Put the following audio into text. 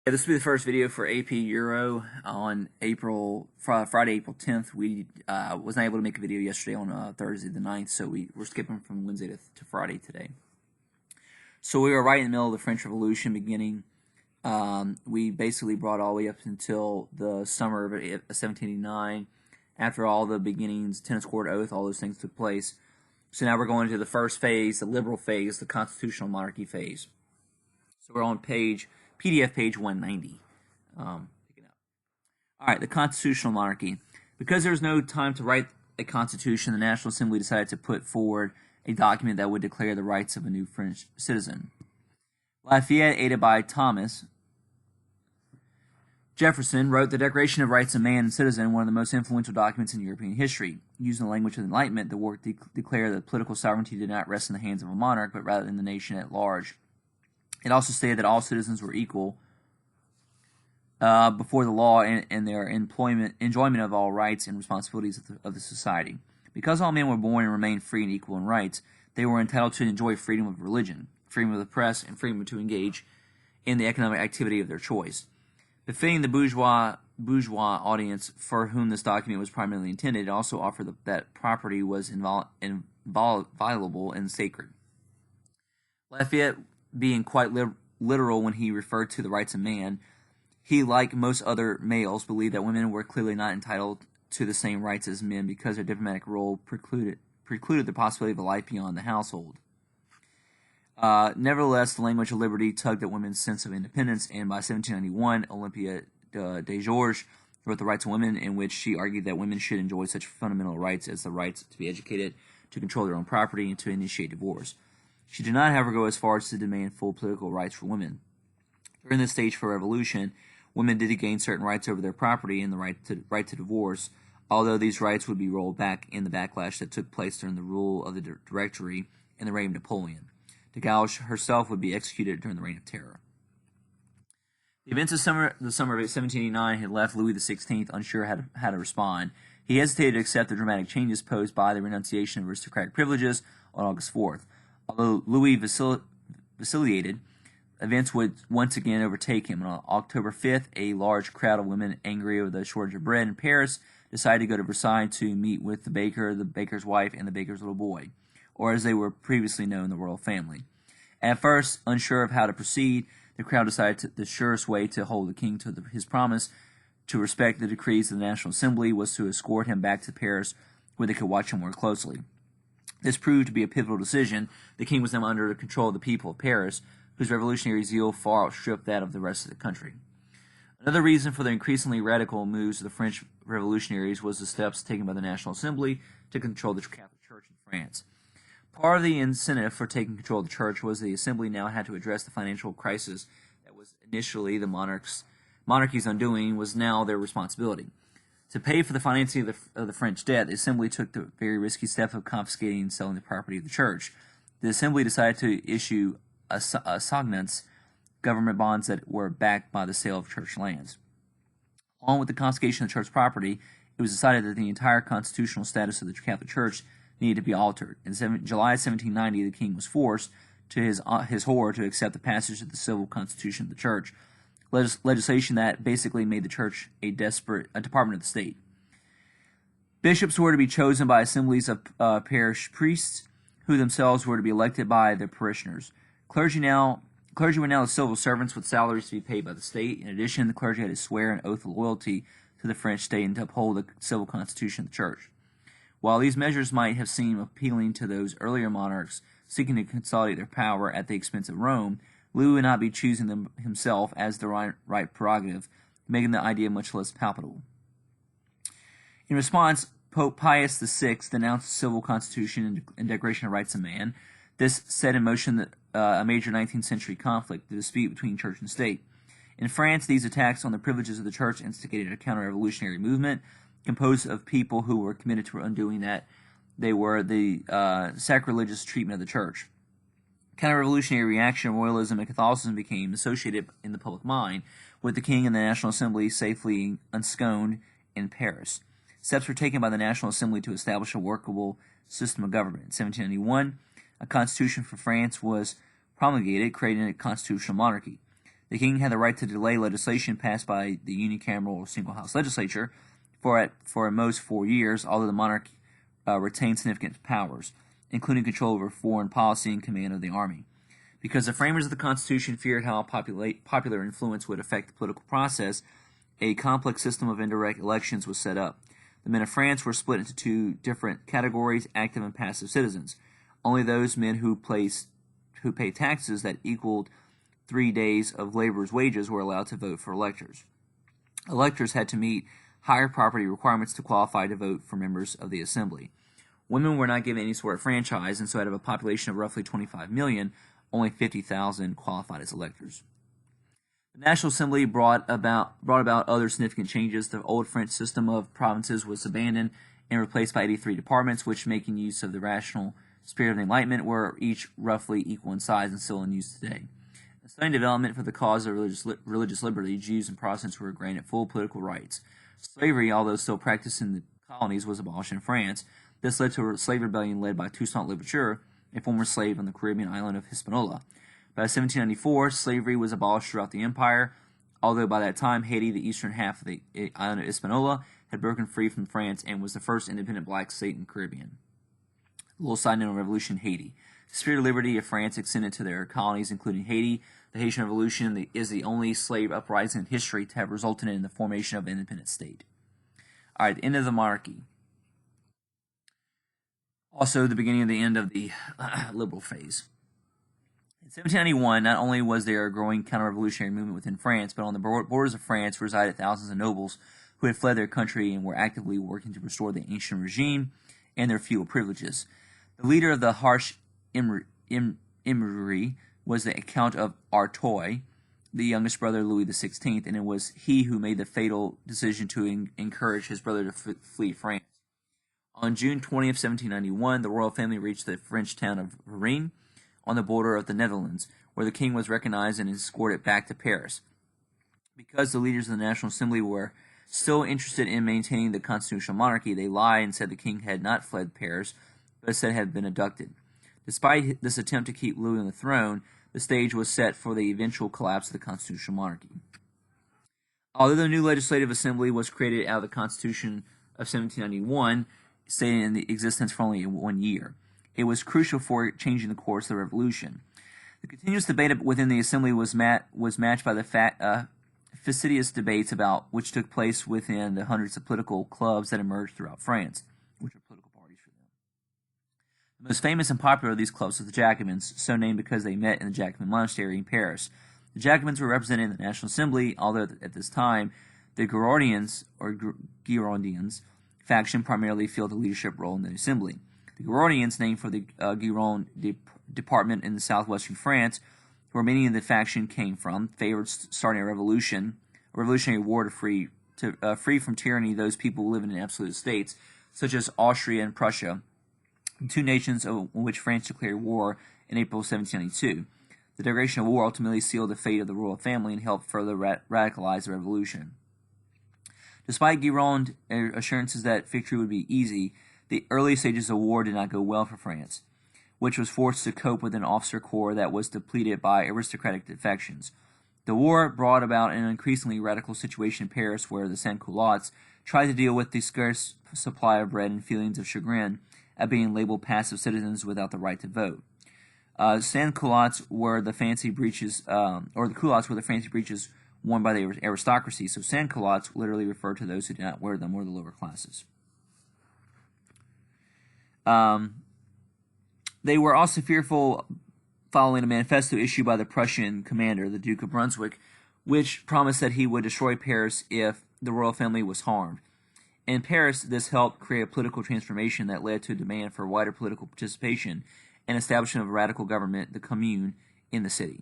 Yeah, this will be the first video for AP Euro on Friday, April 10th. We was not able to make a video yesterday on Thursday the 9th, so we're skipping from Wednesday to Friday today. So we were right in the middle of the French Revolution beginning. We basically brought all the way up until the summer of 1789. After all the beginnings, tennis court oath, all those things took place. So now we're going to the first phase, the liberal phase, the constitutional monarchy phase. So we're on PDF page 190. Picking up. All right, the constitutional monarchy. Because there was no time to write a constitution, the National Assembly decided to put forward a document that would declare the rights of a new French citizen. Lafayette, aided by Thomas Jefferson, wrote the Declaration of Rights of Man and Citizen, one of the most influential documents in European history. Using the language of the Enlightenment, the work declared that political sovereignty did not rest in the hands of a monarch, but rather in the nation at large. It also stated that all citizens were equal before the law and their enjoyment of all rights and responsibilities of the society. Because all men were born and remained free and equal in rights, they were entitled to enjoy freedom of religion, freedom of the press, and freedom to engage in the economic activity of their choice. Befitting the bourgeois audience for whom this document was primarily intended, it also offered that property was inviolable and sacred. Lafayette, being quite literal when he referred to the rights of man, he, like most other males, believed that women were clearly not entitled to the same rights as men because their diplomatic role precluded the possibility of a life beyond the household. Nevertheless, the language of liberty tugged at women's sense of independence, and by 1791, Olympia de Georges wrote The Rights of Women, in which she argued that women should enjoy such fundamental rights as the rights to be educated, to control their own property, and to initiate divorce. She did not, however, go as far as to demand full political rights for women. During this stage for revolution, women did gain certain rights over their property and the right to divorce, although these rights would be rolled back in the backlash that took place during the rule of the Directory and the reign of Napoleon. De Gaulle herself would be executed during the Reign of Terror. The events of the summer of 1789 had left Louis XVI unsure how to respond. He hesitated to accept the dramatic changes posed by the renunciation of aristocratic privileges on August 4th. Although Louis vacillated, events would once again overtake him. On October 5th, a large crowd of women, angry over the shortage of bread in Paris, decided to go to Versailles to meet with the baker's wife, and the baker's little boy, or as they were previously known, the royal family. At first, unsure of how to proceed, the crowd decided the surest way to hold the king to his promise to respect the decrees of the National Assembly was to escort him back to Paris, where they could watch him more closely. This proved to be a pivotal decision. The king was now under the control of the people of Paris, whose revolutionary zeal far outstripped that of the rest of the country. Another reason for the increasingly radical moves of the French revolutionaries was the steps taken by the National Assembly to control the Catholic Church in France. Part of the incentive for taking control of the church was the Assembly now had to address the financial crisis that was initially the monarchy's undoing was now their responsibility. To pay for the financing of the French debt, the Assembly took the very risky step of confiscating and selling the property of the church. The Assembly decided to issue assignats, government bonds that were backed by the sale of church lands. Along with the confiscation of church property, it was decided that the entire constitutional status of the Catholic Church needed to be altered. In July 1790, the king was forced, to his horror, to accept the passage of the civil constitution of the church, legislation that basically made the church a department of the state. Bishops were to be chosen by assemblies of parish priests, who themselves were to be elected by their parishioners. Clergy were now the civil servants with salaries to be paid by the state. In addition, the clergy had to swear an oath of loyalty to the French state and to uphold the civil constitution of the church. While these measures might have seemed appealing to those earlier monarchs seeking to consolidate their power at the expense of Rome, Louis would not be choosing them himself as the right prerogative, making the idea much less palpable. In response, Pope Pius VI denounced the civil constitution and Declaration of Rights of Man. This set in motion a major 19th century conflict, the dispute between church and state. In France, these attacks on the privileges of the church instigated a counter-revolutionary movement composed of people who were committed to undoing that. They were the sacrilegious treatment of the church. Counter-revolutionary reaction, royalism, and Catholicism became associated in the public mind, with the king and the National Assembly safely ensconced in Paris. Steps were taken by the National Assembly to establish a workable system of government. In 1791, a constitution for France was promulgated, creating a constitutional monarchy. The king had the right to delay legislation passed by the unicameral or single-house legislature for at most 4 years, although the monarch retained significant powers, including control over foreign policy and command of the army. Because the framers of the Constitution feared how popular influence would affect the political process, a complex system of indirect elections was set up. The men of France were split into two different categories, active and passive citizens. Only those men who paid taxes that equaled 3 days of laborers' wages were allowed to vote for electors. Electors had to meet higher property requirements to qualify to vote for members of the assembly. Women were not given any sort of franchise, and so out of a population of roughly 25 million, only 50,000 qualified as electors. The National Assembly brought about other significant changes. The old French system of provinces was abandoned and replaced by 83 departments, which, making use of the rational spirit of the Enlightenment, were each roughly equal in size and still in use today. The study and development for the cause of religious liberty, Jews and Protestants were granted full political rights. Slavery, although still practiced in the colonies, was abolished in France. This led to a slave rebellion led by Toussaint Louverture, a former slave on the Caribbean island of Hispaniola. By 1794, slavery was abolished throughout the empire, although by that time Haiti, the eastern half of the island of Hispaniola, had broken free from France and was the first independent black state in the Caribbean. A little side note on Revolution Haiti. The spirit of liberty of France extended to their colonies, including Haiti. The Haitian Revolution is the only slave uprising in history to have resulted in the formation of an independent state. All right, the end of the monarchy. Also, the beginning of the end of the liberal phase. In 1791, not only was there a growing counter-revolutionary movement within France, but on the borders of France resided thousands of nobles who had fled their country and were actively working to restore the ancient regime and their feudal privileges. The leader of the harsh Imri was the Count of Artois, the youngest brother of Louis XVI, and it was he who made the fatal decision to encourage his brother to flee France. On June 20th, 1791, the royal family reached the French town of Rennes on the border of the Netherlands, where the king was recognized and escorted back to Paris. Because the leaders of the National Assembly were still interested in maintaining the constitutional monarchy, they lied and said the king had not fled Paris, but instead had been abducted. Despite this attempt to keep Louis on the throne, the stage was set for the eventual collapse of the constitutional monarchy. Although the new legislative assembly was created out of the Constitution of 1791, staying in the existence for only 1 year, it was crucial for changing the course of the revolution. The continuous debate within the assembly was matched by the fastidious debates about which took place within the hundreds of political clubs that emerged throughout France, which are political parties for them. The most famous and popular of these clubs was the Jacobins, so named because they met in the Jacobin monastery in Paris. The Jacobins were represented in the National Assembly, although at this time the Girondins faction primarily filled the leadership role in the assembly. The Girondins, named for the Gironde department in southwestern France, where many of the faction came from, favored starting a revolutionary war to free from tyranny those people who live in absolute states, such as Austria and Prussia, two nations on which France declared war in April 1792. The declaration of war ultimately sealed the fate of the royal family and helped further radicalize the revolution. Despite Gironde's assurances that victory would be easy, the early stages of war did not go well for France, which was forced to cope with an officer corps that was depleted by aristocratic defections. The war brought about an increasingly radical situation in Paris where the sans-culottes tried to deal with the scarce supply of bread and feelings of chagrin at being labeled passive citizens without the right to vote. Sans-culottes were the fancy breeches, or the culottes were the fancy breeches worn by the aristocracy, so sans-culottes literally referred to those who did not wear them, or the lower classes. They were also fearful following a manifesto issued by the Prussian commander, the Duke of Brunswick, which promised that he would destroy Paris if the royal family was harmed. In Paris, this helped create a political transformation that led to a demand for wider political participation and establishment of a radical government, the Commune, in the city.